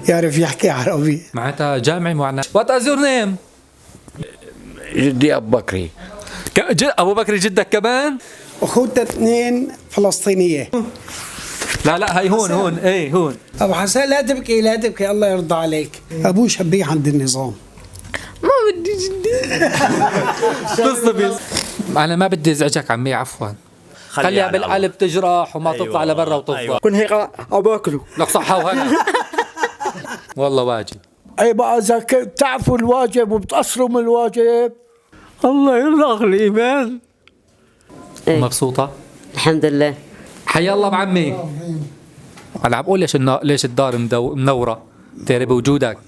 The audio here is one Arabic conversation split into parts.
يعرف يحكي عربي. معناتها جامعي معناتها. What is your name؟ جدي أبو بكري. أبو بكري جدك كمان؟ أخوته 2 فلسطينية. لا هي هون ايه هون. أبو حسن لا تبكي لا تبكي الله يرضى عليك. أبوه شبيه عند النظام. ما بدي جدي. تصبي. أنا ما بدي أزعجك عمي عفوا. خليها بالقلب تجرح وما تطلع لبرا وتفضل. أيوة. كن هيك أباكله. لك صحة وهنا. والله واجب. أي بقى إذا تعرفوا الواجب وبتقصروا من الواجب الله يرزق الإيمان. مبسوطة؟ الحمد لله. حيا الله بعمي. أنا عم بقول ليش الدار منورة ترى بوجودك.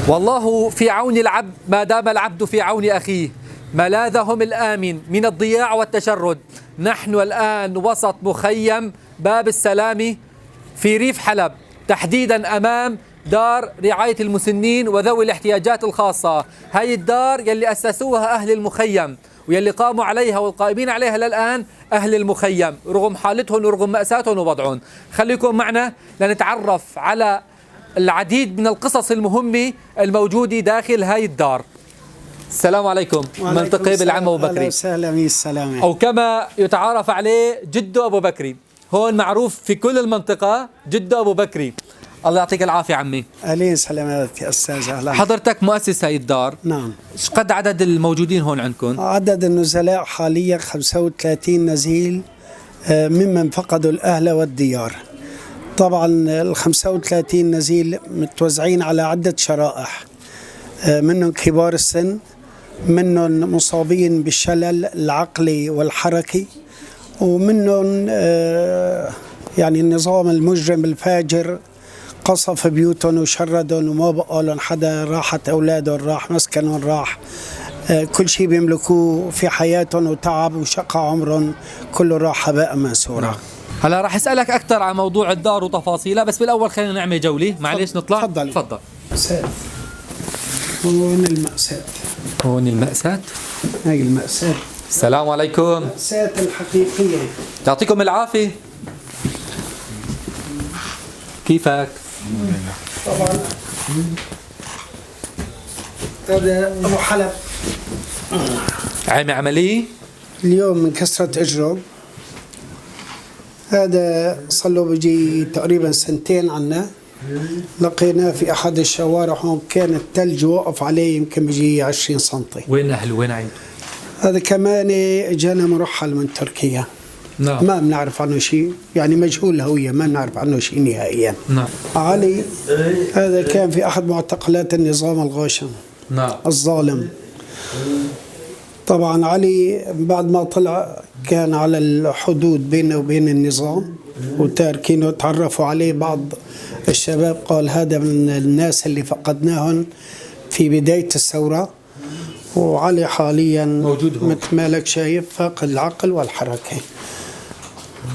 والله في عون العبد ما دام العبد في عون أخيه ملاذهم الآمن من الضياع والتشرد. نحن الآن وسط مخيم باب السلام في ريف حلب، تحديدا أمام دار رعاية المسنين وذوي الاحتياجات الخاصة. هاي الدار يلي أسسوها أهل المخيم ويلي قاموا عليها والقائمين عليها للآن أهل المخيم رغم حالتهم ورغم مأساتهم ووضعهم. خليكم معنا لنتعرف على العديد من القصص المهمة الموجودة داخل هاي الدار. السلام عليكم. ملتقي بالعم أبو بكري. سلام السلامة. أو كما يتعارف عليه جده أبو بكري. هون معروف في كل المنطقة جده أبو بكري. الله يعطيك العافية عمي. عليه سلامات يا أستاذ. أهلا. حضرتك مؤسس هاي الدار. نعم. ايش قد عدد الموجودين هون عندكم؟ عدد النزلاء حاليا 35 نزيل ممن فقدوا الأهل والديار. طبعا ال 35 نزيل متوزعين على عدة شرائح، منهم كبار السن، منهم مصابين بالشلل العقلي والحركي، ومنهم يعني النظام المجرم الفاجر قصف بيوتهم وشردهم وما بقى لهم حدا، راحت أولادهم، راح مسكنهم، راح كل شيء بيملكوه في حياتهم وتعب وشقى عمرهم كله راح هباء منثورا. هلا راح اسالك اكثر عن موضوع الدار وتفاصيلها، بس بالاول خلينا نعمل جوله. معليش نطلع. تفضل. مأساة. هون المأساة. هون المأساة. هاي المأساة. السلام عليكم. المأساة الحقيقية. يعطيكم العافية. كيفك؟ طبعا هذا أبو حلب عامل عملية اليوم من كسرة إجره. هذا صار له بيجي تقريبا 2 سنين عنا. لقيناه في أحد الشوارع هون، كان الثلج واقف عليه يمكن بيجي 20 سنتي. وين أهله وين عيلته؟ هذا كمان جانا مرحل من تركيا. نعم. ما بنعرف عنه شيء، يعني مجهول الهوية، ما بنعرف عنه شيء نهائيا. نعم. علي هذا كان في أحد معتقلات النظام الغاشم. نعم. الظالم. طبعا علي بعد ما طلع كان على الحدود بينه وبين النظام وتاركينه. تعرفوا عليه بعض الشباب، قال هذا من الناس اللي فقدناهم في بداية الثورة. وعلي حاليا موجود هون مثل ما لك شايف فاقد العقل والحركة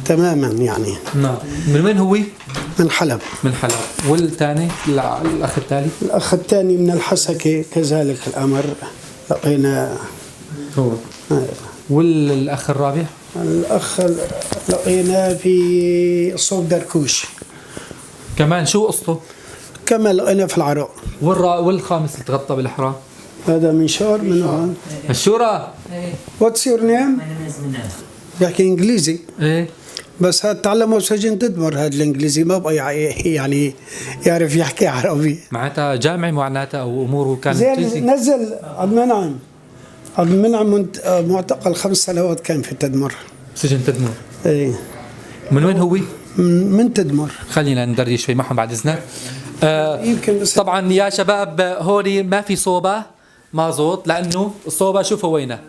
تماما يعني. نعم. من وين هو؟ من حلب. من حلب. والثاني الأخ الثاني؟ الأخ الثاني من الحسكة كذلك الأمر، لقينا هو. والأخ الرابع؟ الأخ لقيناه في صوب دركوش. كمان شو قصته؟ كما لقينا في العراق. والخامس اللي تغطى بالإحرام؟ هذا منشار من هون. الشورى. What's your name؟ بيحكي إنجليزي. إيه. بس هذا تعلمه سجن تدمر، هذا الإنجليزي ما بقى يعني يعرف يحكي عربي. معناتها جامعي معناتها أو أموره كانت زين. نزل عبد المنعم معتقل 5 سنوات كان في تدمر. سجن تدمر. ايه. من وين هو؟ من تدمر. خلينا ندردش شوي معهم بعد إذنك. يمكن طبعا يا شباب هوري ما في صوبة مازوت، لأنه الصوبة شوفوا وينه.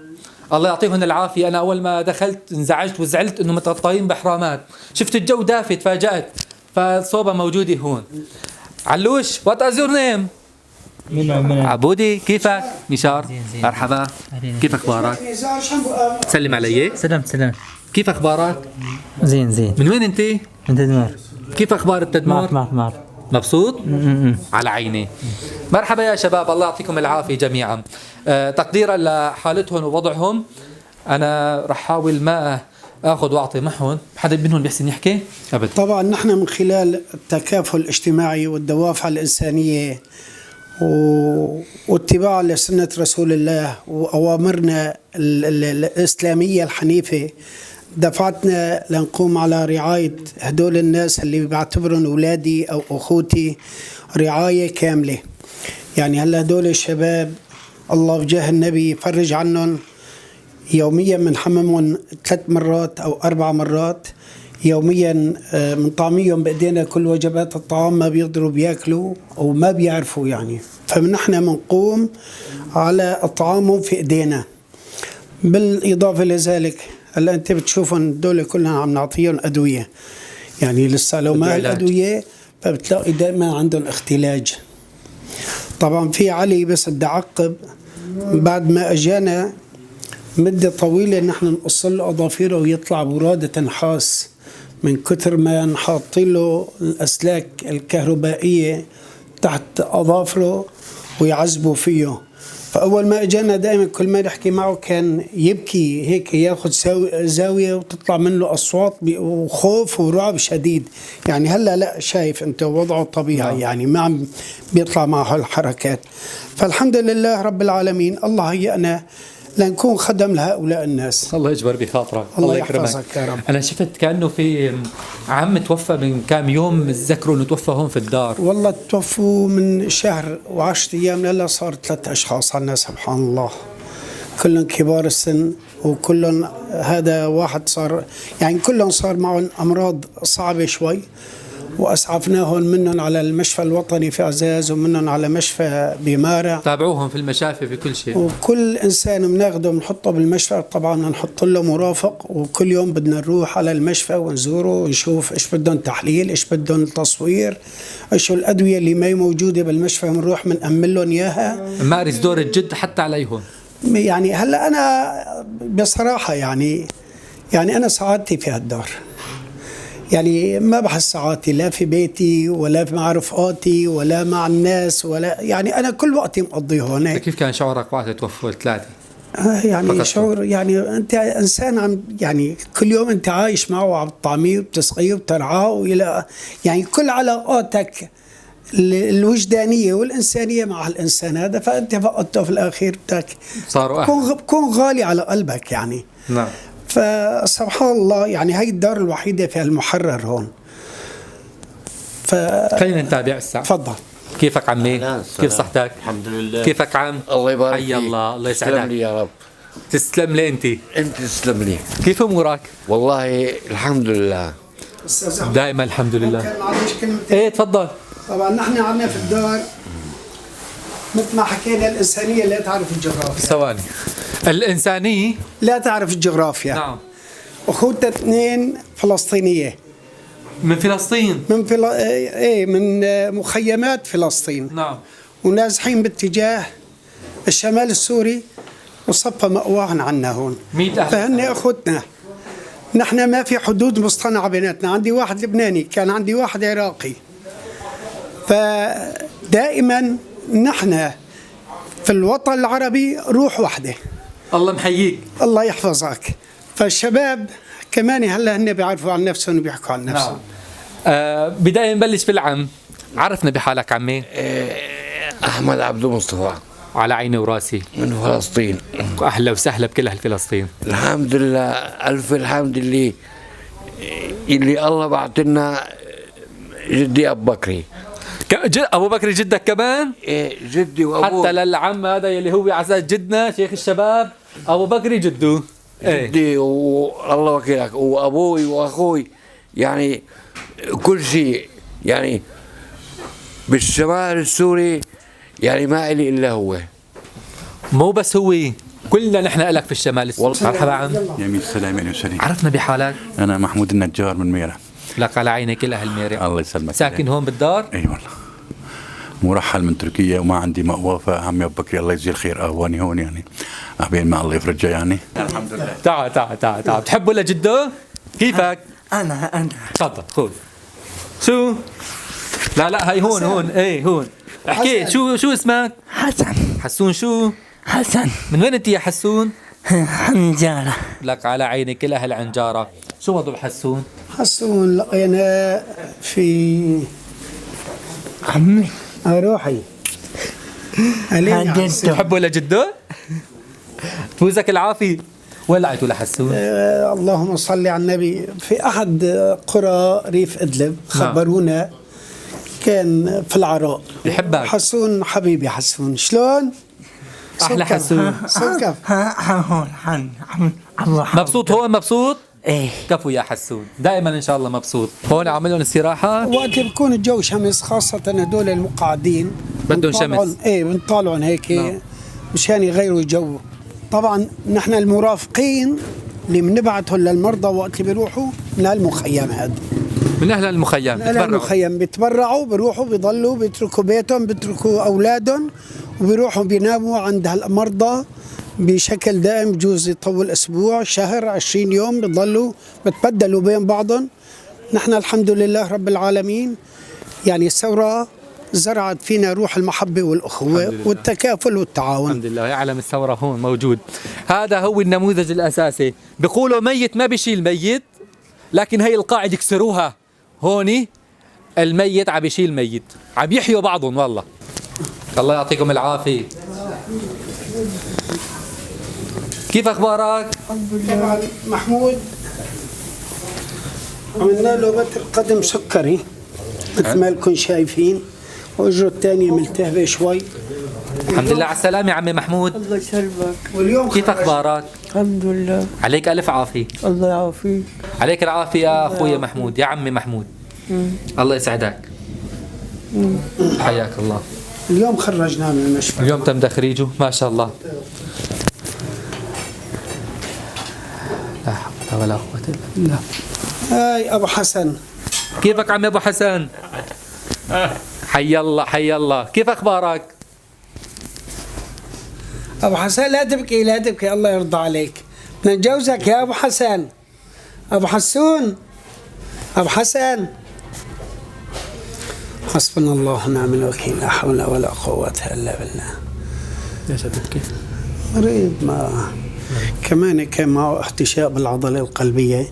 الله يعطيهم العافية. أنا أول ما دخلت انزعجت وزعلت إنه متغطين بحرامات، شفت الجو دافي تفاجأت، فالصوبة موجودة هون. علوش وات از يور نيم؟ عبودي. كيفك؟ مشار. مرحبا. كيف أخبارك؟ سلم علي. سلام. كيف أخبارك؟ زين. من وين أنت؟ من تدمر. كيف أخبار التدمر؟ معك. مبسوط؟ على عيني. مرحبا يا شباب، الله يعطيكم العافية جميعا. تقديرا لحالتهم ووضعهم أنا رح حاول ما اخذ واعطي معهم، حدا منهم بيحسن يحكي؟ ابدا. طبعا نحن من خلال التكافل الاجتماعي والدوافع الإنسانية واتباع لسنة رسول الله وأوامرنا الإسلامية الحنيفة دفعتنا لنقوم على رعاية هدول الناس اللي بعتبرهم أولادي أو أخوتي رعاية كاملة. يعني هلا هدول الشباب الله بجاه النبي يفرج عنهم، يوميا بنحممهم 3 مرات أو 4 مرات يوميا، من طعميهم بإيدينا كل وجبات الطعام، ما بيقدروا بياكلوا أو ما بيعرفوا يعني، فنحن بنقوم على إطعامهم في إيدينا. بالإضافة لذلك هلا أنت بتشوفهم دول كلهم عم نعطيهم أدوية، يعني لسه لو ما الأدوية فبتلاقي دائما عندهم اختلاج. طبعا في علي بس بدي أعقب، بعد ما أجانا مدة طويلة نحن نقص له أظافيره ويطلع برادة نحاس من كتر ما نحط له الأسلاك الكهربائية تحت أظافره ويعذبوا فيه. فأول ما أجانا دائما كل ما نحكي معه كان يبكي هيك، ياخذ زاوية وتطلع منه أصوات وخوف ورعب شديد. يعني هلا لا، شايف أنت وضعه طبيعي، يعني ما عم بيطلع معه الحركات. فالحمد لله رب العالمين، الله هيئنا لنكون خدم لهؤلاء الناس. الله يجبر بخاطرك، الله يحفظك يا رب. أنا شفت كأنه في عم توفى من كام يوم، تذكروا إنه توفى هون في الدار. والله توفوا من شهر و10 أيام لهلا، صار 3 أشخاص عنا سبحان الله، كلهم كبار السن، وكلهم هذا واحد صار يعني كلهم صار معهم أمراض صعبة شوي، وأسعفناهم منهم على المشفى الوطني في عزاز ومنهم على مشفى بمارة. تابعوهم في المشافي في كل شيء. وكل إنسان بناخده بنحطه بالمشفى، طبعا نحط له مرافق، وكل يوم بدنا نروح على المشفى ونزوره ونشوف إيش بدهم تحليل، إيش بدهم تصوير، إيش الأدوية اللي ما هي موجودة بالمشفى بنروح بنأمن لهم إياها. مارس دور الجد حتى عليهم. يعني هلا أنا بصراحة يعني أنا سعادتي في هالدار، يعني ما بحس سعادتي لا في بيتي ولا مع رفقاتي ولا مع الناس، ولا يعني أنا كل وقتي مقضيه هون. كيف كان شعورك وقت توفوا ال3؟ يعني شعور، يعني أنت إنسان عم يعني كل يوم أنت عايش معه وعم تطعميه وبتسقيه وبترعاه، وإلى يعني كل علاقاتك الوجدانية والإنسانية مع الإنسان هذا، فأنت فقدته في الأخير بدك صاروا بكون غالي على قلبك يعني. نعم. فسبحان الله، يعني هاي الدار الوحيدة في المحرر هون. خلينا نتابع الساعة. تفضل. كيفك عمي؟ كيف صحتك؟ الحمد لله. كيفك عم؟ الله يبارك حي فيك. الله، الله يسعدك. تسلم لي يا رب. تسلم لي انت تسلم لي. كيف امورك؟ والله الحمد لله. دائما الحمد لله. كان معلش كلمة. ايه تفضل. طبعا نحن عندنا في الدار مثل ما حكينا الإنسانية لا تعرف الجغرافيا. ثواني. الإنسانية لا تعرف الجغرافيا. نعم. أخوتها 2 فلسطينية من فلسطين. من مخيمات فلسطين. نعم. ونازحين باتجاه الشمال السوري، وصفى مأواهن عنا هون. 100 أهل. فهن أخوتنا، نحن ما في حدود مصطنعة بيناتنا، عندي واحد لبناني، كان عندي واحد عراقي، فدائما نحن في الوطن العربي روح واحدة. الله محييك. الله يحفظك. فالشباب كمان هلا هن بيعرفوا عن نفسهم وبيحكوا عن نفسهم. نعم. بداية نبلش بالعم، عرفنا بحالك عمي. أحمد عبد المصطفى على عيني وراسي، من فلسطين. أهلا وسهلا بكل أهل فلسطين. الحمد لله، ألف الحمد لله اللي الله بعتنا جدي أبو بكري. أبو بكر جدك كمان؟ إيه جدي وأبوه. حتى للعم هذا يلي هو عزاز جدنا شيخ الشباب أبو بكر جده. جدي والله وكيلك، وأبوي وأخوي، يعني كل شيء يعني بالشمال السوري، يعني ما إلي إلا هو. مو بس هو، كلنا نحن لك في الشمال السوري. مرحبا عم. يمين السلام عليكم وسلام. عرفنا بحالك. أنا محمود النجار من ميرة. لك على عيني كل أهل ميرة. الله يسلمك. ساكن هون بالدار؟ أي والله، مرحل من تركيا وما عندي مأوى، فعمي أبو بكري الله يجزيه الخير أهواني هون، يعني أبين ما الله يفرجها يعني. الحمد لله. تعال بتحبه لجده؟ كيفك؟ أنا تفضل خذ. شو؟ لا هاي هون ايه هون. احكي شو اسمك؟ حسن. حسون شو؟ حسن. من وين انت يا حسون؟ حنجرة. لك على عيني كل أهل عنجارة. شو وضع حسون؟ حسون لقينا في عمي روحي علينا حددته. تحبه لجده؟ تفوزك العافية. وين لقيتوا لحسون؟ اللهم صل على النبي. في أحد قرى ريف إدلب خبرونا كان في العراء. بحبك. حسون حبيبي حسون شلون؟ أحلى حسون. سكف هون الله مبسوط هون مبسوط؟ ايه كفو يا حسون، دائما ان شاء الله مبسوط. هون عامل لهم استراحه. وقت بيكون الجو شمس خاصة هدول المقعدين بدهم بنطالعن- شمس. ايه بنطالعن هيك نعم. مشان يغيروا الجو. طبعا نحن المرافقين اللي بنبعثهم للمرضى وقت اللي بيروحوا من المخيم هذا، من اهل المخيم من أهل بتبرعوا. المخيم بيتبرعوا بيروحوا بيضلوا بيتركوا بيتهم بيتركوا اولادهم وبيروحوا بيناموا عند هالمرضى بشكل دائم. بجوز يطول اسبوع شهر 20 يوم بيضلوا بتبدلوا بين بعضهم. نحن الحمد لله رب العالمين يعني الثورة زرعت فينا روح المحبة والأخوة والتكافل والتعاون. الحمد لله يعلم الثوره هون موجود. هذا هو النموذج الاساسي. بيقولوا ميت ما بيشيل ميت، لكن هي القاعده يكسروها. هوني الميت عم يشيل ميت، عم يحيوا بعضهم. والله الله يعطيكم العافيه. كيف اخبارك؟ طبعا محمود عملنا له بتر قدم سكري مثل ما لكم شايفين، واجره الثانيه ملتهبه شوي. الحمد لله على السلامه عمي محمود. الله يسلمك. واليوم كيف اخبارك؟ الحمد لله. عليك الف عافيه. الله يعافيك. عليك العافيه يا اخويا محمود، يا عمي محمود. الله يسعدك. حياك الله. اليوم خرجناه من المشفى. اليوم تم تخريجه ما شاء الله. لا حول ولا قوة إلا بالله. هاي ابو حسن. كيفك عمي ابو حسن؟ حي الله حي الله. كيف اخبارك؟ ابو حسن لا تبكي لا تبكي الله يرضى عليك. بدنا نتجوزك يا ابو حسن. ابو حسون. ابو حسن. حسبنا الله ونعم الوكيل. لا حول ولا قوة الا بالله. ليش تبكي؟ مريض ما كمان كان معه احتشاء بالعضلة القلبية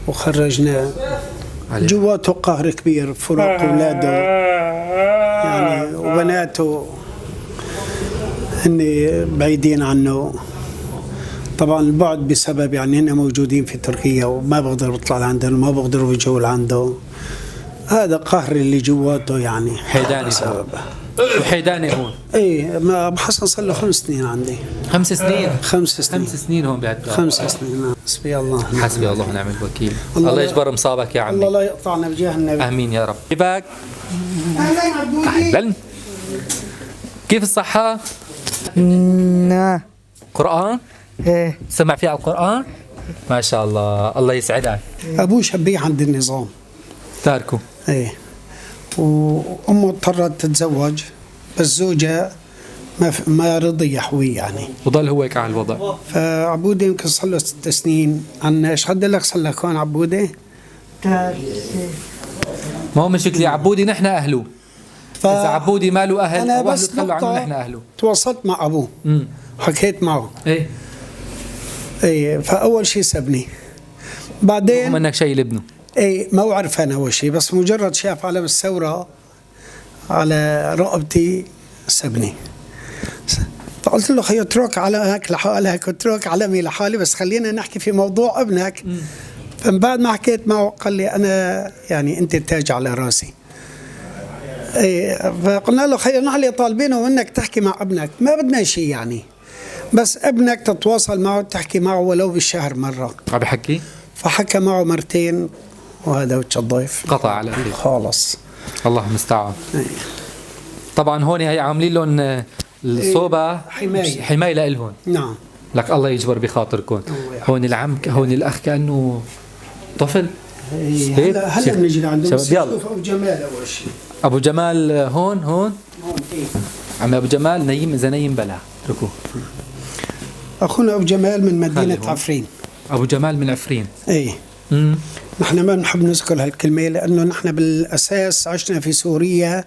وخرجناه. جواته قهر كبير فراق اولاده يعني وبناته هن بعيدين عنه. طبعا البعد بسبب يعني هن موجودين في تركيا وما بقدر يطلع لعندهم وما بقدر يجوا لعنده. هذا قهر اللي جواته يعني حيداني بسببه. وحيداني هون. ايه ما ابو حسن صار له 5 سنين عندي. 5 سنين. 5 سنين. 5 سنين هون بهالدار. 5 سنين نعم. حسبي الله. حسبي الله ونعم الوكيل. الله الله لا- يجبر مصابك يا الله عمي. لا يقطعنا بجاه النبي. امين يا رب. كيفك؟ اهلا عبودي. اهلا. كيف الصحة؟ نعم. قرآن؟ ايه سمع فيها القرآن؟ ما شاء الله الله يسعدك. ابوه شبيه عند النظام. تاركه. ايه وامه اضطرت تتزوج بس زوجها ما رضي يحوي يعني. وضل هو هيك على الوضع. فعبودي يمكن صار له 6 سنين. عنا ايش قد لك صار لك هون عبودي؟ ما هو مشكلة عبودي نحن أهله. إذا عبودي ما له أهل أنا أو أهله بس تخلوا عنه نقطة نحن أهله. تواصلت مع ابوه حكيت معه. إيه. ايه فاول شيء سبني. هم بعدين انك شيء لابنه. ايه ما بعرف انا اول شيء بس مجرد شاف علم الثوره على رقبتي سبني. فقلت له خي اترك علمك لحالك اترك علمي لحالي بس خلينا نحكي في موضوع ابنك. فمن بعد ما حكيت معه قال لي انا يعني انت التاج على راسي. ايه فقلنا له خي نحن طالبينه منك تحكي مع ابنك ما بدنا شيء يعني بس ابنك تتواصل معه تحكي معه ولو بالشهر مره. عم بحكي؟ فحكى معه مرتين وهذا وجه الضيف قطع على أخيه. خالص. الله المستعان. طبعا هون هي عاملين لهم الصوبة حماية لإلهم. نعم. لك الله يجبر بخاطركم. هون العم هون الأخ كأنه طفل. هيك؟ هلا بنجي لعنده بس شباب، يلا. نشوف ابو جمال اول شيء. أبو جمال هون هون إيه. عم أبو جمال نيم إذا نيم بلا اتركوه. اخونا ابو جمال من خلي مدينه هون. عفرين. أبو جمال من عفرين. ايه نحن ما بنحب نذكر هالكلمه لانه نحن بالاساس عشنا في سوريا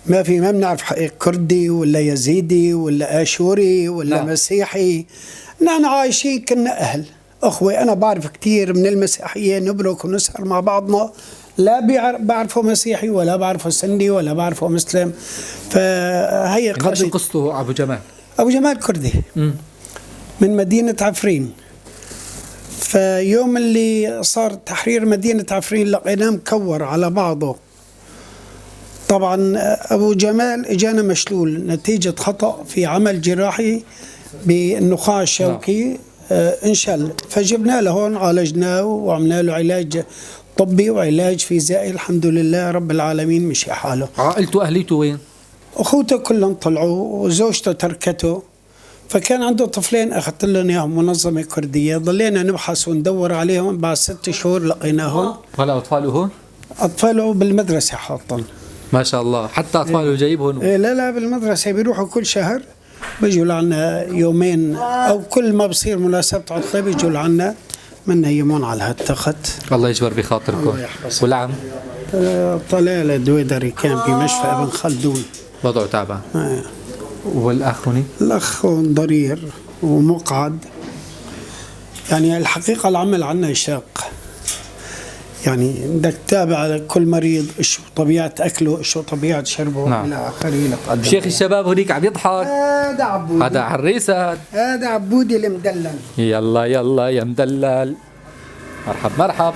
ما بنعرف كردي ولا يزيدي ولا اشوري ولا لا. مسيحي. نحن عايشين كنا أهل أخوة. أنا بعرف كتير من المسيحيين نبرك ونسهر مع بعضنا، لا بعرفه مسيحي ولا بعرفه سني ولا بعرفه مسلم. فهي ايش قضية. قصته ابو جمال؟ أبو جمال كردي من مدينة عفرين. فيوم اللي صار تحرير مدينة عفرين لقيناه مكور على بعضه. طبعا أبو جمال إجانا مشلول نتيجة خطأ في عمل جراحي بالنخاع الشوكي، انشل. فجبنا له هون، عالجناه وعملنا له علاج طبي وعلاج فيزيائي، الحمد لله رب العالمين مشي حاله. عائلته أهليته وين؟ أخوته كلهم طلعوا وزوجته تركته. فكان عنده طفلين أخذت لهم إياهم منظمة كردية، ضلينا نبحث وندور عليهم. بعد 6 شهور لقيناهم. ولا أطفاله هون؟ أطفاله بالمدرسة حاطين. ما شاء الله، حتى أطفاله جايبهم. لا بالمدرسة بيروحوا كل شهر، بيجوا لعنا يومين أو كل ما بصير مناسبة عطلة بيجوا لعنا منيمون على هالتخت. الله يجبر بخاطركم. والعم طلال دويدري كان بمشفى ابن خلدون، وضعه تعبان. والأخ هوني؟ الأخ ضرير ومقعد. يعني الحقيقة العمل عنا شاق، يعني بدك تتابع كل مريض شو طبيعة أكله، شو طبيعة شربه. نعم. إلى آخره. شيخ الشباب هونيك عم يضحك. هذا عبودي، هذا عريسة. هذا عبودي المدلل. يلا يلا يا مدلل، مرحب مرحب.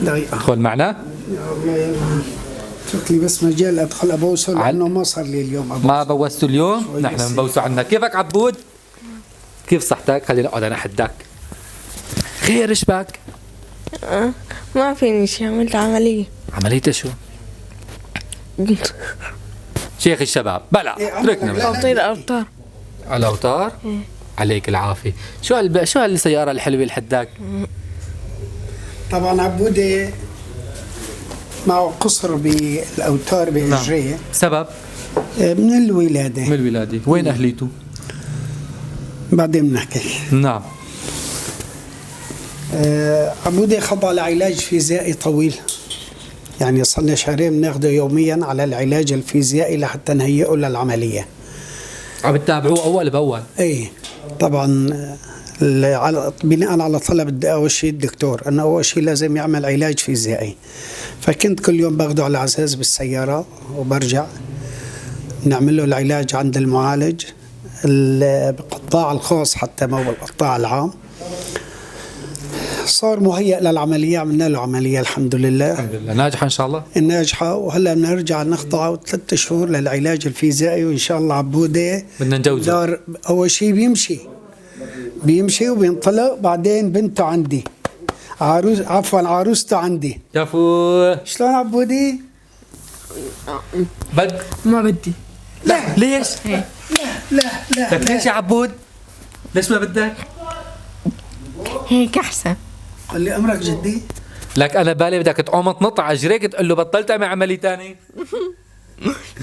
دقيقة ادخل معنا. الله يلا اترك لي بس مجال أدخل أبوسه لأنه ما صار لي اليوم أبوسه. ما بوسته اليوم، نحن بنبوسه عنك. كيفك عبود؟ كيف صحتك؟ خلينا نقعد أنا حدك. خير إيش بك؟ ما فيني شيء، عملت عملية. عملية شو؟ شيخ الشباب بلا اتركنا. توطير أوتار. على الأوتار؟ عليك العافية. شو هالسيارة الحلوة اللي حداك؟ طبعا عبودي معه قصر بالأوتار بإجريه. نعم. سبب؟ من الولادة. من الولادة. وين أهليته؟ بعدين بنحكي. نعم. عبودي خضع لعلاج فيزيائي طويل، يعني صلنا شهرين بناخده يوميا على العلاج الفيزيائي لحتى نهيئه للعملية. عم تتابعوه أول بأول؟ ايه طبعا. بناء على طلب أول شيء الدكتور أنه أول شيء لازم يعمل علاج فيزيائي. فكنت كل يوم باخده على عزاز بالسيارة وبرجع نعمل له العلاج عند المعالج بالقطاع الخاص حتى ما هو القطاع العام. صار مهيئ للعملية، عملنا له عملية الحمد لله. الحمد لله ناجحة إن شاء الله. ناجحة. وهلا بنرجع نخضعه 3 شهور للعلاج الفيزيائي، وإن شاء الله عبودة بدنا نجوزه. دار أول شيء بيمشي وبينطلق. بعدين بنته عندي، عروسته عندي. كفو. شلون عبودي؟ ما بدي. لا ليش؟ لا لك ليش يا عبود؟ ليش ما بدك؟ هيك أحسن. قال لي أمرك جدي؟ لك أنا بالي بدك تقوم تنط على جريك تقول له بطلت أعمل عملية تاني.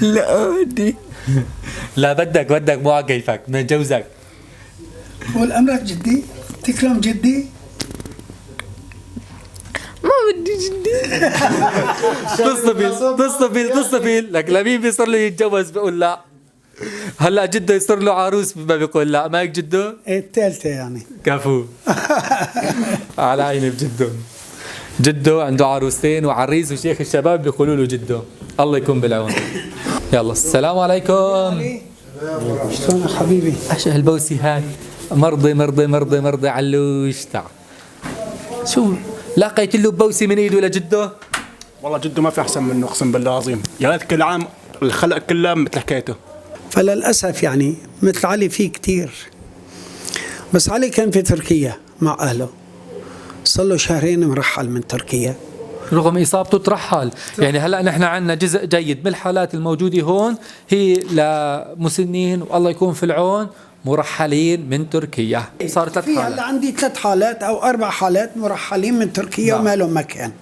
لا بدي. لا بدك مو على كيفك، بدنا نجوزك. قول أمرك جدي؟ تكرم جدي؟ ما بدي جدي. تصطفيل لك لمين بيصير له يتجوز بيقول لا. هلا جده يصير له عروس ما بيقول لا، ما هيك جده؟ إيه الثالثة يعني. كفو. على عيني جده عنده عروستين وعريس، وشيخ الشباب بيقولوا له جده. الله يكون بالعون. يلا السلام عليكم. شلونك حبيبي؟ ايش هالبوسي هاي؟ مرضي علوش. تعال شو لقيت له بوسي من ايده لجده؟ والله جده ما في احسن منه اقسم بالله العظيم. يا ريت كل عام الخلق كله مثل حكايته. فللأسف يعني مثل علي في كتير، بس علي كان في تركيا مع أهله، صار له 2 شهر مرحل من تركيا رغم إصابته ترحل. يعني هلأ نحن عنا جزء جيد من الحالات الموجودة هون هي لمسنين والله يكون في العون مرحلين من تركيا. صار 3 في حالات. هلا عندي 3 حالات أو 4 حالات مرحلين من تركيا وما لهم مكان.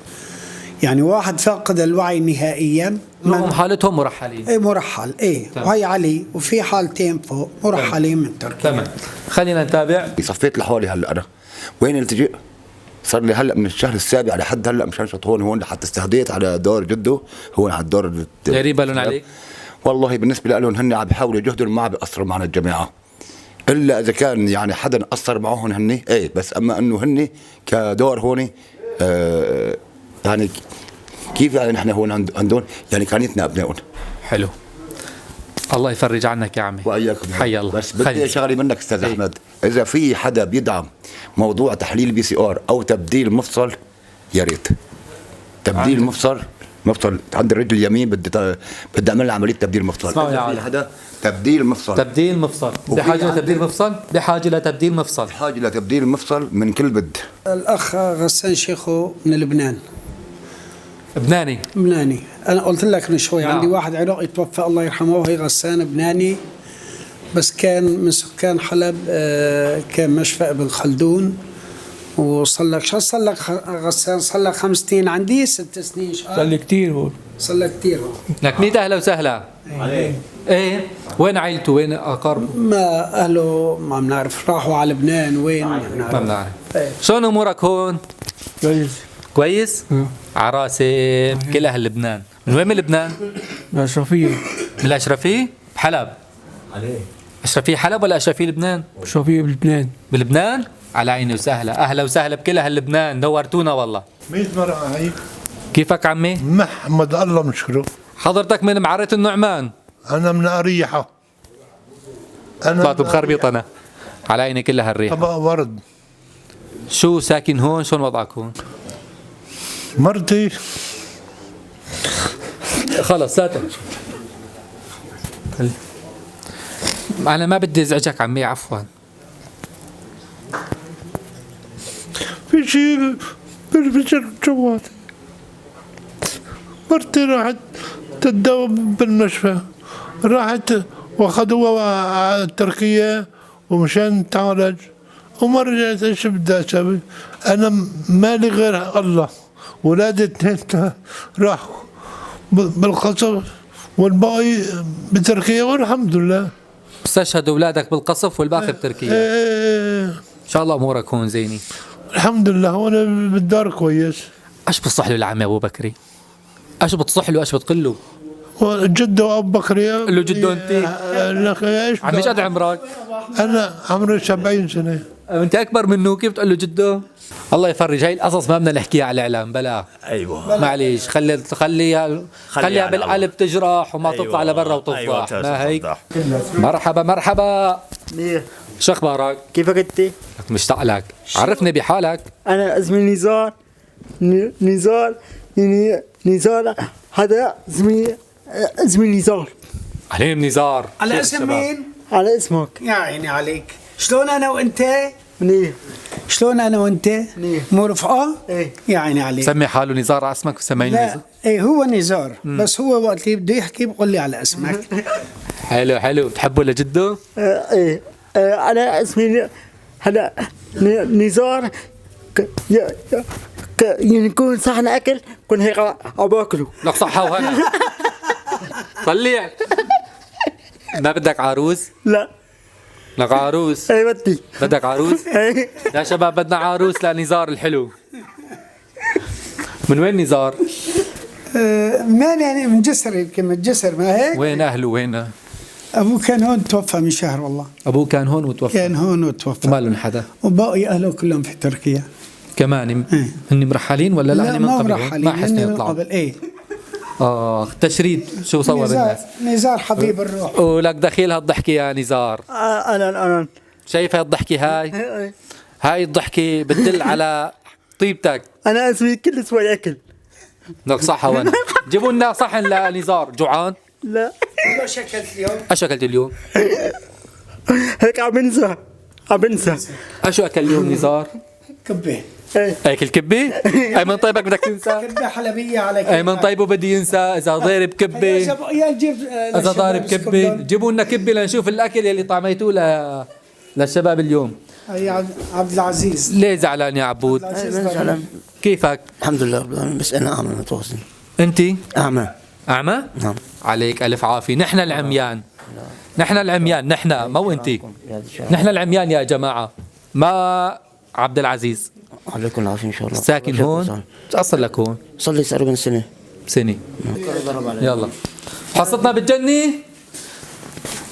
يعني واحد فاقد الوعي نهائيا، رغم حالتهم مرحلين. ايه مرحل. ايه وهي علي، وفي حالتين فوق مرحلين من تركيا. تمام. خلينا نتابع. صفيت لحالي هلا انا وين التجئ؟ صار لي هلا من الشهر السابع لحد هلا مشان هون لحتى استهديت على دار جده هون على الدار. غريبة لهم عليك؟ والله بالنسبه لهم هن عم بيحاولوا يجهدوا ما عم بيقصروا معنا الجماعه. الا اذا كان يعني حدا قصر معهم هن ايه، بس اما انه هن كدور هون يعني كيف يعني نحن هون عندهم يعني كانتنا ابنائهم. حلو. الله يفرج عنك يا عمي. واياكم. حي الله. بس بدي شغله منك استاذ احمد، اذا في حدا بيدعم موضوع تحليل PCR او تبديل مفصل يا ريت. تبديل مفصل عند الرجل اليمين بدي اعمل له عمليه تبديل مفصل. اسمعوا يا في حدا تبديل مفصل. تبديل مفصل. بحاجه لتبديل مفصل. بحاجه لتبديل مفصل. بحاجه لتبديل مفصل من كل بد. الأخ غسان شيخو من لبنان. لبناني. أنا قلت لك من شوي عندي واحد عراقي توفى الله يرحمه، وهي غسان لبناني، بس كان من سكان حلب. كان مشفى ابن خلدون، وصلك شو صلك غسان؟ صلك 5 سنين عندي 6 سنين. صار كثير هون. صلك كثير هون. لك ميت اهلا وسهلا. ايه وين عائلته؟ وين اقاربه؟ ما اهله ما بنعرف، راحوا على لبنان. وين ما بنعرف. شلون امورك هون؟ كويس؟ عراسه كل اهل لبنان. من وين من لبنان؟ من الأشرفية. من الاشرفيه؟ بحلب. اشرفيه حلب ولا اشرفيه لبنان؟ الأشرفية بلبنان. بلبنان؟ على عيني وسهلا. اهلا وسهلا بكل اهل لبنان، نورتونا والله. مين مرة هي؟ كيفك عمي؟ محمد الله مشكره. حضرتك من معرة النعمان؟ أنا من أريحة. طلعت مخربط أنا. على عيني كلها الريحة. طبق ورد. شو ساكن هون؟ شلون وضعك هون؟ مرتي خلص ساتر. أنا ما بدي أزعجك عمي، عفوا. في شيء بالفجر جوات. مرتي راحت تتداوم بالمشفى، راحت واخذوها على تركيا ومشان تعالج، وما رجعت. ايش بدي اسوي؟ انا مالي غير الله. ولادي 2 راحوا بالقصف والباقي بتركيا والحمد لله. استشهدوا اولادك بالقصف والباقي بتركيا. ان شاء الله امورك هون زينه. الحمد لله. وانا بالدار كويس. ايش بتصح له العمي ابو بكري؟ ايش بتصح له؟ ايش بتقول له؟ جده ابو بكري. قل له جده انت. لك ايش عمي ايش قد عمرك؟ انا عمري 70 سنه. انت اكبر منه، كيف تقول له جده؟ الله يفرج. هاي القصص ما بدنا نحكيها على الاعلام. بلا ايوه معليش، خليها بالقلب تجرح وما تطلع لبرا وتفضح. أيوة. ما هيك؟ مرحبا مرحبا. شو اخبارك؟ كيفك انت؟ مشتاق لك. عرفني بحالك. انا اسمي نزار نزار هذا اسمي نزار. عليم نزار. على اسم مين؟ على اسمك. يا عيني عليك. شلون انا وانت؟ منيح. شلون انا وانت؟ منيح. مو رفقه؟ ايه. يا عيني عليك. سمي حاله نزار على اسمك وسميني نزار. ايه هو نزار. بس هو وقت اللي بده يحكي بقول لي على اسمك. حلو حلو. بتحبه لجده؟ ايه. انا اسمي هلا نزار. يعني يكون صحن اكل كون هيك باكله. لك صحة وهنا. طلع. ما بدك عروس؟ لا. لك عروس؟ اي بدي. بدك عروس؟ يا شباب بدنا عروس لنزار الحلو. من وين نزار؟ من يعني من جسر، يمكن من جسر. ما هيك؟ وين اهله؟ وين؟ ابوه كان هون توفى من شهر والله. ابوه كان هون وتوفى. كان هون وتوفى. وما لهم حدا. وباقي اهله كلهم في تركيا. كمان هن مرحلين ولا لا؟ من قبل مرحلين. ما حسن من يطلعوا. قبل. ايه. تشريد شو صور الناس. نزار حبيب الروح. ولك دخيل هالضحكة يا نزار. انا شايف هالضحكة هاي؟ هاي الضحكة بتدل على طيبتك. انا اسمي كل شوي اكل. لك صحة وانا. جيبوا لنا صحن لنزار. جوعان؟ لا. ايش اكلت اليوم؟ ايش اكلت اليوم؟ هيك عم بنسى. ايش اكل اليوم نزار؟ كبه. اكل كبه؟ اي من طيبك بدك تنسى؟ كبه حلبية على كبه. اي من طيبه بدي ينسى. اذا ضارب كبه، يا جيب اذا ضارب كبه جيبوا لنا كبه لنشوف الاكل يلي طعميتوه للشباب اليوم. يا عبد العزيز. ليه زعلان يا عبود؟ زعلان. كيفك؟ الحمد لله. بس انا اعمى متواصل. انت؟ اعمى. اعمى؟ نعم. عليك الف عافيه. نحن العميان. نحن العميان. نحن مو انت. نحن العميان يا جماعه. ما عبد العزيز. عليكم العافيه ان شاء الله. ساكن هون؟ شو اصل لك هون؟ صار لي تقريبا سنه. يلا حصتنا بالجنة.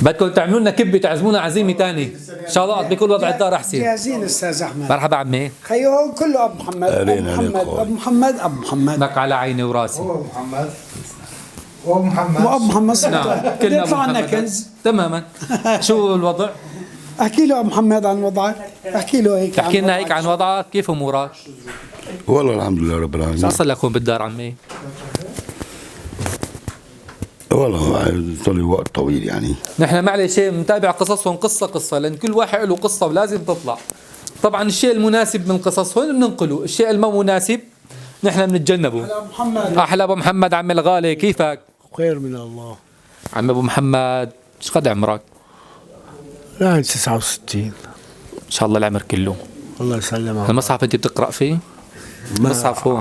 بدكم تعملوا لنا كبه تعزمونا عزيمه ثانيه ان شاء الله بكل وضع الدار احسن. جاهزين استاذ احمد. مرحبا عمي. خيو كله ابو محمد ابو محمد لك على عيني وراسي. وابو محمد نعم كلنا يطلع لنا محمد. كنز تماما. شو الوضع؟ احكي له ابو محمد عن وضعك، احكي له هيك احكي لنا هيك عن وضعك، كيف امورك؟ والله الحمد لله رب العالمين. شو صار لك هون بالدار عمي؟ والله صار لي وقت طويل يعني. نحن معلش متابع قصصهم قصة لأن كل واحد له قصة ولازم تطلع. طبعا الشيء المناسب من قصصهم بننقله، الشيء المو مناسب نحن بنتجنبه. أحلى أبو محمد عمي الغالي، كيفك؟ خير من الله. عم أبو محمد ايش قد عمرك؟ لا 69 إن شاء الله العمر كله. الله يسلمك. المصحف أنت بتقرأ فيه؟ المصحف هو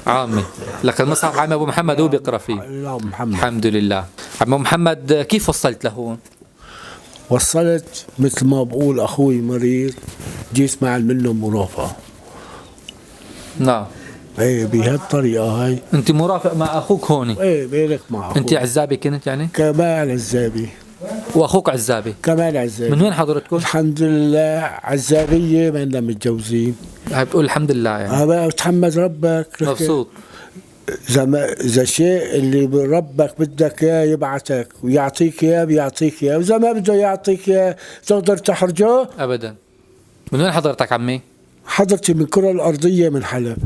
عامي لك المصحف عم أبو محمد هو بيقرأ فيه. لا محمد. الحمد لله. عم أبو محمد كيف وصلت لهون؟ وصلت مثل ما بقول أخوي مريض، جيت مع منه مرافقة. نعم. ايه بهالطريقة هاي. أنت مرافق مع أخوك هون؟ ايه بينك مع أخوك. أنت عزابي كنت يعني؟ كمال عزابي. واخوك عزابي؟ كمال عزابي. من وين حضرتكم؟ الحمد لله عزابية ما لنا متجوزين. هاي بتقول الحمد لله يعني. بقى تحمد ربك. مبسوط. إذا شيء اللي ربك بدك اياه يبعثك ويعطيك اياه بيعطيك اياه، وإذا ما بده يعطيك اياه تقدر تحرجه؟ أبدا. من وين حضرتك عمي؟ حضرتي من الكرة الأرضية من حلب.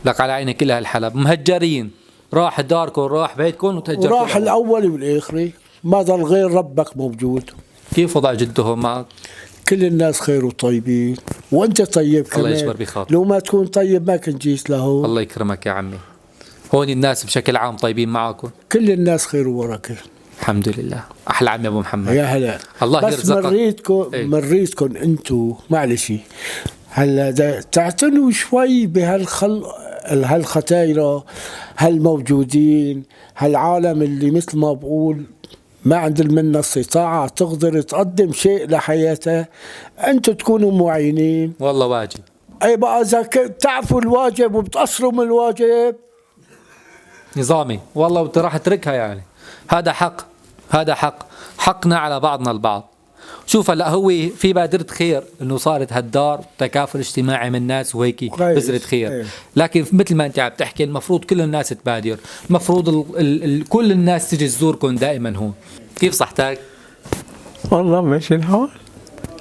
لك على عيني كلها الحلب، مهجرين، راح داركم راح بيتكم وتهجرتوا. وراح الأولي والآخري، ما ضل غير ربك موجود. كيف وضع جدهم معك؟ كل الناس خير وطيبين، وانت طيب كمان. الله يجبر بخاطرك. لو ما تكون طيب ما كنت جيت لهون. الله يكرمك يا عمي. هون الناس بشكل عام طيبين معكم؟ كل الناس خير وبركة. الحمد لله. أحلى عمي أبو محمد. يا هلا. الله بس يرزقك. مريتكم انتو معلش هلا تعتنوا شوي هالختايرة هالموجودين هالعالم اللي مثل ما بقول ما عند منا استطاعة تقدر تقدم شيء لحياته، انتو تكونوا معينين. والله واجب. اي بقى اذا تعرفوا الواجب وبتقصروا من الواجب نظامي والله وانت راح تتركها يعني. هذا حق، هذا حقنا على بعضنا البعض. شوف هلا هو في بادرة خير انه صارت هالدار تكافل اجتماعي من الناس وهيك بذرة خير. لكن مثل ما انت عم تحكي المفروض كل الناس تبادر، المفروض كل الناس تجي تزوركم دائما هون. كيف صحتك؟ والله ماشي الحال.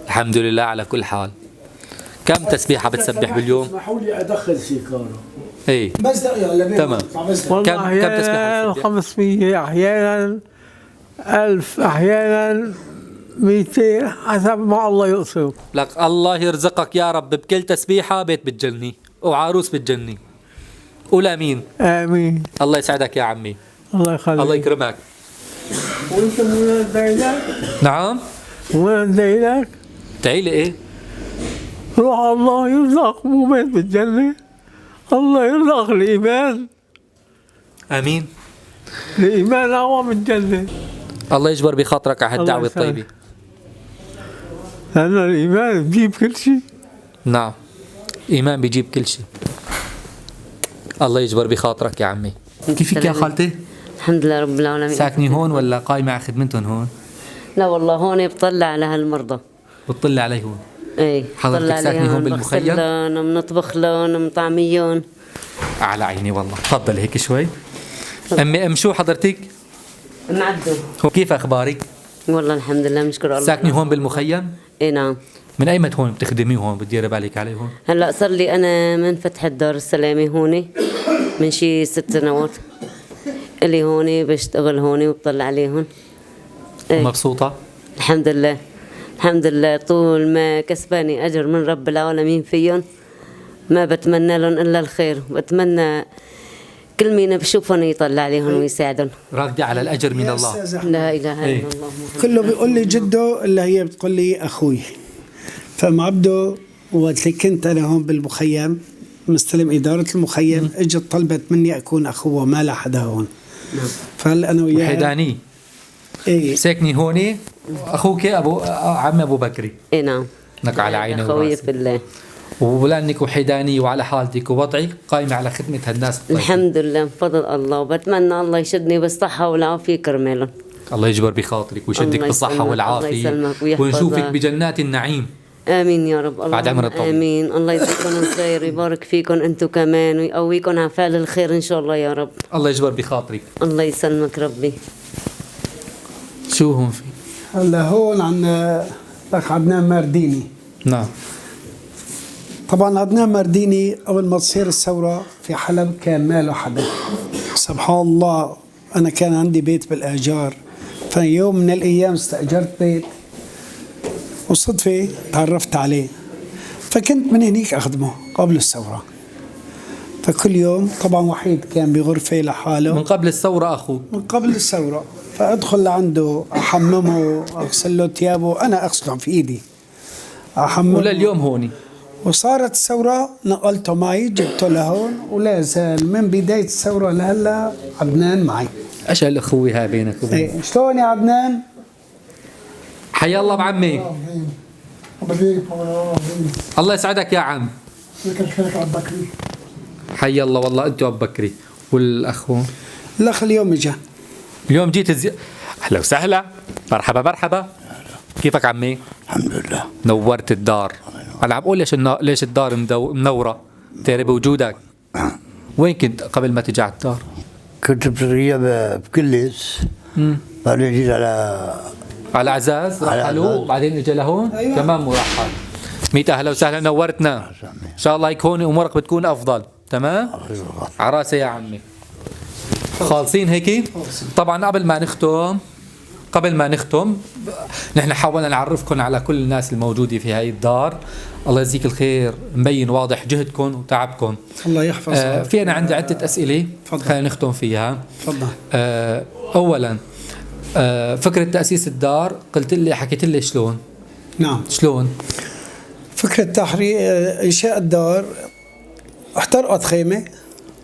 الحمد لله على كل حال. كم تسبيحة بتسبح باليوم؟ اسمحوا لي ادخل سيجاره. ايه بس دقيقة تمام. كم تسبيحة؟ 500 احيانا 1000 احيانا 200 حسب ما الله يقسم. لك الله يرزقك يا رب بكل تسبيحة بيت بالجنة وعروس بالجنة. قول امين. امين. الله يسعدك يا عمي. الله يخليك. الله يكرمك. وانت من وين دايلك؟ نعم. وين دايلك؟ تعيلي ايه؟ روح الله يرزق مو بيت بالجنة. الله يرزق الإيمان. امين. الإيمان أقوى من الجنة. الله يجبر بخاطرك على هالدعوة الطيبة. لأن الإيمان بيجيب كل شيء. نعم. إيمان بيجيب كل شيء. الله يجبر بخاطرك يا عمي. كيفك يا خالتي؟ الحمد لله رب العالمين. ساكنة هون ولا قايمة على خدمتهم هون؟ لا والله هون بطلع على هالمرضى. بتطلع عليه هون؟ ايه. حضرتك ساكنة هون بالمخيم؟ بغسل لهم، بنطبخ لهم، بنطعميهم. على عيني والله. تفضل هيك شوي. أم شو حضرتك؟ ام عبدو. كيف أخبارك؟ والله الحمد لله نشكر الله. ساكنة هون بالمخيم؟ ايه نعم. من أي متى هون بتخدمي هون بتديري بالك عليه هون؟ هلا صار لي أنا من فتحت دار السلامة هون من شي 6 سنوات. اللي هون بشتغل هون وبطلع عليهم. إيه؟ مبسوطة؟ الحمد لله. الحمد لله طول ما كسباني أجر من رب العالمين فيهم ما بتمنى لهم إلا الخير. بتمنى كل مين بشوفهم يطلع عليهم ويساعدهم. راكدة على الأجر من الله. لا إله إلا الله. كله بيقول لي جده إلا هي بتقول لي أخوي. فأم عبده وقت كنت أنا هون بالمخيم مستلم إدارة المخيم اجت طلبت مني أكون أخوه ما لا حدا هون. فهلا أنا وياها وحيداني. إيه. ساكني هوني أخوك عم أبو بكري. إيه نعم. لك على عيني وراسي. أخوي في الله. ولأنك وحيدانية وعلى حالتك ووضعك قايمة على خدمة هالناس. الحمد لله بفضل الله. وبتمنى الله يشدني بالصحة والعافية كرمالهم. الله يجبر بخاطرك ويشدك الله بالصحة يسلمك، والعافية الله يسلمك ويحفظك. ونشوفك بجنات النعيم. آمين يا رب. بعد عمر طويل. آمين. الله يجزيكم الخير ويبارك فيكم أنتم كمان ويقويكم على فعل الخير إن شاء الله يا رب. الله يجبر بخاطرك. الله يسلمك ربي. شو هون في؟ هلا هون عندنا الأخ عدنان مرديني. نعم. طبعا عدنان مرديني أول ما تصير الثورة في حلب كان ماله حدا. سبحان الله، أنا كان عندي بيت بالآجار، فيوم من الأيام استأجرت بيت وصدفة تعرفت عليه، فكنت من هنيك أخدمه قبل الثورة. فكل يوم طبعا وحيد كان بغرفة لحاله من قبل الثورة أخوك؟ من قبل الثورة. فأدخل لعنده أحممه، أغسل له ثيابه، أنا أغسله في إيدي أحممه. ولليوم هوني. وصارت الثورة نقلته معي، جبته لهون، ولا زال من بداية الثورة لهلا عدنان معي. ايش هالاخوة هاي بينك وبين؟ ايه شلون يا عدنان؟ حيا الله بعمي. الله يسعدك يا عم. حيا الله. والله انت ابو بكري. والاخو؟ الاخ اليوم اجى. اليوم جيت اهلا وسهلا. مرحبا مرحبا. كيفك عمي؟ الحمد لله. نورت الدار. انا عم بقول ليش الدار منوره؟ ترى بوجودك. وين كنت قبل ما تجي على الدار؟ كنت بتركيا بكلس. بعدين جيت على عزاز رحلوا وبعدين اجى لهون. أيوة. كمان مرحب. ميت اهلا وسهلا، نورتنا. ان شاء الله يكون امورك بتكون افضل. تمام؟ عراسه يا عمي. خالصين هيك؟ طبعا قبل ما نختم نحن حاولنا نعرفكم على كل الناس الموجودة في هاي الدار. الله يجزيك الخير، مبين واضح جهدكم وتعبكم. الله يحفظك. في أنا عندي عدة أسئلة خلينا نختم فيها. تفضل. أولا فكرة تأسيس الدار حكيت لي شلون؟ نعم. شلون؟ فكرة إنشاء الدار، احترقت خيمة،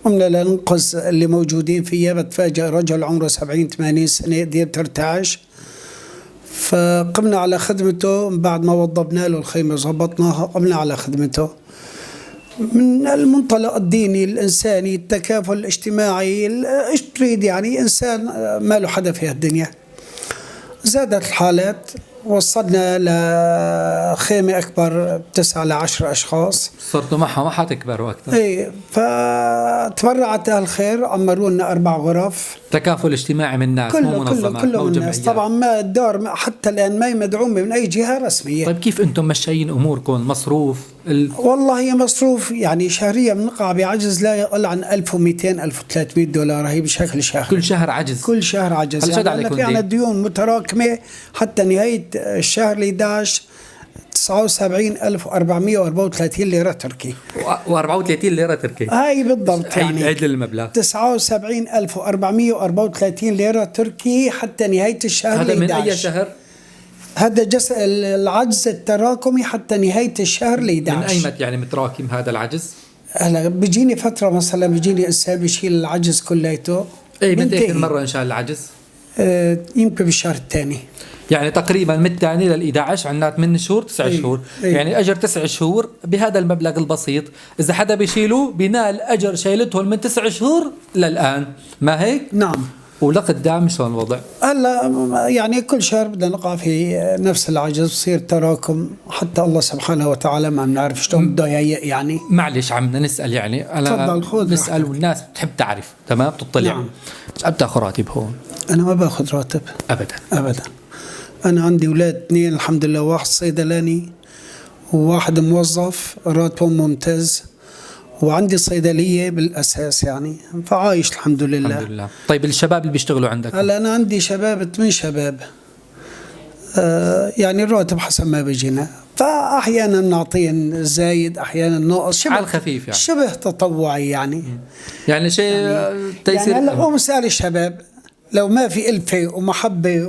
قمنا لننقذ اللي موجودين فيها. بتفاجأ رجل عمره 70-80 سنة ايديه بترتعش، فقمنا على خدمته. بعد ما وضبنا له الخيمة ظبطناها، قمنا على خدمته من المنطلق الديني الإنساني، التكافل الاجتماعي، ايش تريد يعني إنسان ما له حدا في الدنيا. زادت الحالات، وصلنا لخيمة أكبر 9-10 أشخاص. صرتوا معها ما حتكبروا أكثر. إيه، فتبرعت أهل الخير، عمروا لنا 4 غرف. تكافل اجتماعي من الناس، مو منظمات كله من الناس. طبعا ما الدار حتى الآن ما هي مدعومة من أي جهة رسمية. طيب كيف أنتم مشايين أموركم؟ مصروف والله هي مصروف يعني شهريا بنقع بعجز لا يقل عن 1200-1300 دولار. هي بشكل شهري. كل شهر عجز. كل شهر عجز. يعني في عنا ديون متراكمة حتى نهاية الشهر 11 79,434 ليرة تركي. و34 ليرة تركي. هاي بالضبط يعني. عيد المبلغ. 79,434 ليرة تركي حتى نهاية الشهر. هذا من أي شهر؟ هذا العجز التراكمي حتى نهاية الشهر 11. من أيمت يعني متراكم هذا العجز؟ هلا بيجيني فترة مثلا بيجيني إنسان بيشيل العجز كليته. إيه متى آخر مرة إن شاء الله العجز؟ يمكن بالشهر الثاني. يعني تقريبا من الثاني لل11 عندنا 8 شهور 9 شهور. يعني أجر 9 شهور بهذا المبلغ البسيط، إذا حدا بيشيله بينال أجر شايلتهم من 9 شهور للآن، ما هيك؟ نعم. ولقدام شلون الوضع؟ هلا يعني كل شهر بدنا نقع في نفس العجز، بصير تراكم حتى الله سبحانه وتعالى ما بنعرف شلون بده يعني. معلش عمنا نسأل يعني. أنا نسأل والناس بتحب تعرف. تمام تطلع. نعم. قد تاخذ راتب هون؟ أنا ما باخذ راتب أبدا. أنا عندي أولاد 2 الحمد لله، واحد صيدلاني وواحد موظف راتبهم ممتاز، وعندي صيدلية بالأساس يعني، فعايش الحمد لله. الحمد لله. طيب الشباب اللي بيشتغلوا عندك؟ هلا أنا عندي شباب 8 شباب. يعني الراتب حسب ما بيجينا، فأحيانا نعطيهم زايد، أحيانا ناقص، على الخفيف يعني. شبه تطوعي يعني. يعني شيء تيسير. يعني هلا قوم اسأل الشباب لو ما في ألفة ومحبة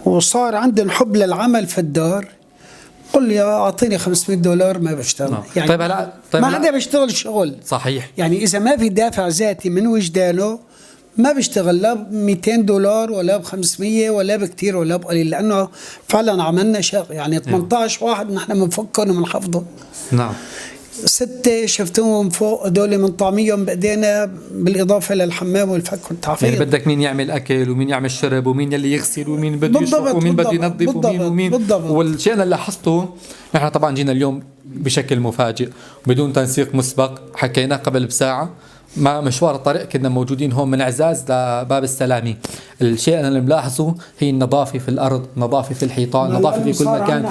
وصار عندهم حب للعمل في الدار، قل لي أعطيني $500 ما بشتغل. يعني طيب ما حدا بيشتغل شغل. صحيح. يعني إذا ما في دافع ذاتي من وجدانه ما بيشتغل لا $200 ولا ب500 ولا بكتير ولا بقليل، لأنه فعلا عملنا شغل يعني 18 واحد نحن بنفكهم وبنحفظهم. نعم. 6 شفتوهم فوق، هدول من طعميهم بايدينا بالاضافه للحمام والفك والتعفير. يعني بدك مين يعمل اكل ومين يعمل شرب ومين يلي يغسل ومين بده يشرب بالضبط، ومين بده بالضبط، ينظف ومين بالضبط، ومين بالضبط. والشيء اللي لاحظته، نحن طبعا جينا اليوم بشكل مفاجئ بدون تنسيق مسبق، حكينا قبل بساعه، ما مشوار الطريق كنا موجودين هون من عزاز لباب السلامي. الشيء اللي ملاحظه هي النظافه في الارض، نظافه في الحيطان، نظافه في كل مكان،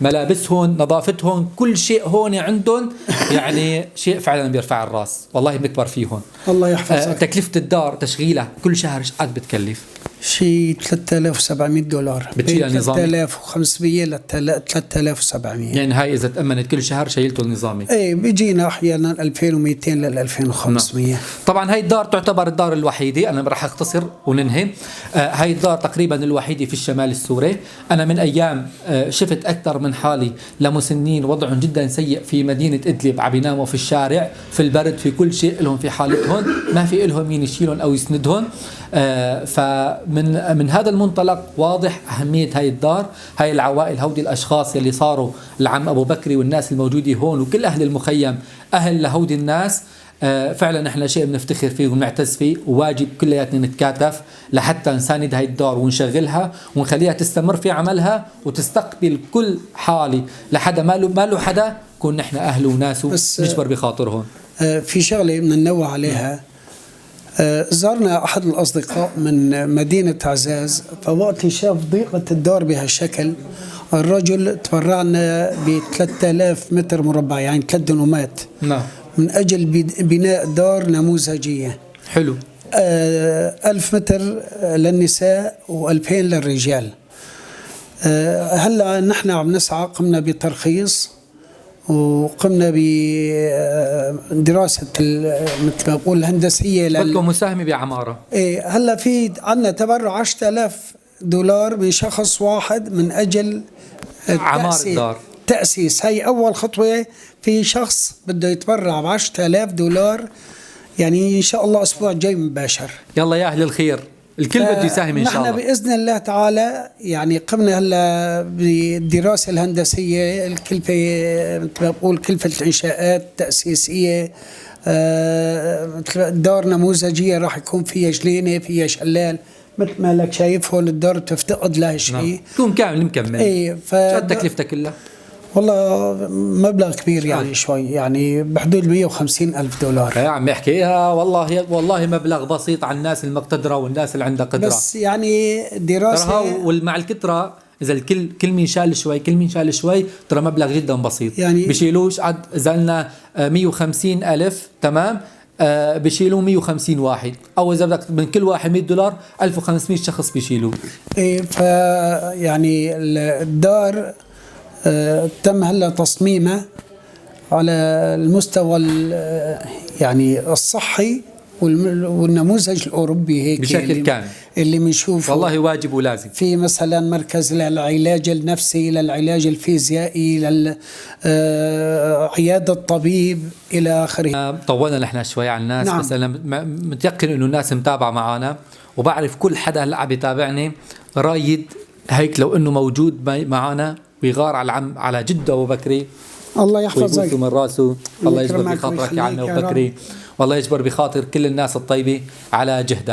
ملابسهم، نظافتهم، كل شيء هون عندهم يعني شيء فعلا بيرفع الراس، والله بنكبر فيهم. الله يحفظك. تكلفه الدار تشغيلها كل شهر ايش قد بتكلف؟ شيء $3700 بتشيل النظامي 3500 ل 3700. يعني هاي اذا تامنت كل شهر شيلته النظامي. ايه بيجينا احيانا 2200 لل 2500. طبعا هاي الدار تعتبر الدار الوحيده، انا راح اختصر وننهي. هاي الدار تقريبا الوحيده في الشمال السوري. انا من ايام شفت اكثر من حالي لمسنين وضعهم جدا سيء في مدينه ادلب، عم يناموا في الشارع في البرد في كل شيء، لهم في حالتهم ما في لهم مين يشيلهم او يسندهم. فمن هذا المنطلق واضح أهمية هاي الدار، هاي العوائل، هودي الأشخاص اللي صاروا العم أبو بكري والناس الموجودة هون وكل أهل المخيم أهل لهودي الناس. فعلا احنا شيء بنفتخر فيه ونعتز فيه، وواجب كلياتنا نتكاتف لحتى نساند هاي الدار ونشغلها ونخليها تستمر في عملها وتستقبل كل حالي لحدا ما له حدا، كون نحن أهله وناسه نجبر بخاطرهم. في شغلة بدنا ننوه عليها. زارنا أحد الأصدقاء من مدينة عزاز، فوقت شاف ضيقة الدار بهالشكل الرجل تبرعنا ب 3000 متر مربع، يعني 3 دنومات. نعم. من أجل بناء دار نموذجية. حلو. 1000 متر للنساء و2000 للرجال. هلا نحن عم نسعى، قمنا بترخيص وقمنا بدراسة مثل ما بقول الهندسية بدكم مساهمة بعمارة. ايه هلا في عندنا تبرع $10,000 من شخص واحد من أجل عمار الدار. تأسيس. هي أول خطوة، في شخص بده يتبرع $10,000، يعني إن شاء الله أسبوع جاي مباشر. يلا يا أهل الخير، الكل بده يساهم إن شاء الله. نحن بإذن الله تعالى يعني قمنا هلا بالدراسة الهندسية، الكلفة مثل ما بقول كلفة الإنشاءات التأسيسية. دار نموذجية راح يكون فيها جلينة، فيها شلال، مثل ما لك شايف هون الدار بتفتقد لها شيء. تكون كامل مكمل. ايه شو تكلفتها كلها؟ والله مبلغ كبير يعني شوي، يعني بحدود $150,000. يا عم احكيها، والله مبلغ بسيط على الناس المقتدرة والناس اللي عندها قدرة. بس يعني دراسة ومع الكترة إذا كل مين شال شوي ترى مبلغ جدا بسيط، يعني بيشيلوش إذا لنا 150,000 تمام، بيشيلوا 150 واحد، أو إذا بدك من كل واحد $100 1500 شخص بيشيلوه. إيه يعني الدار تم هلا تصميمه على المستوى يعني الصحي والنموذج الأوروبي هيك بشكل كامل اللي بنشوفه. والله واجب ولازم. في مثلا مركز للعلاج النفسي، للعلاج الفيزيائي، للعيادة الطبيب إلى آخره. طولنا نحن شوي على الناس. نعم. بس أنا متيقن إنه الناس متابعة معنا، وبعرف كل حدا هلا عم يتابعني رايد هيك لو إنه موجود معنا ويغار على العم على جده أبو بكري، الله يحفظك من راسه، الله يجبر بخاطرك يا عم أبو بكري، والله يجبر بخاطر كل الناس الطيبة على جهدها.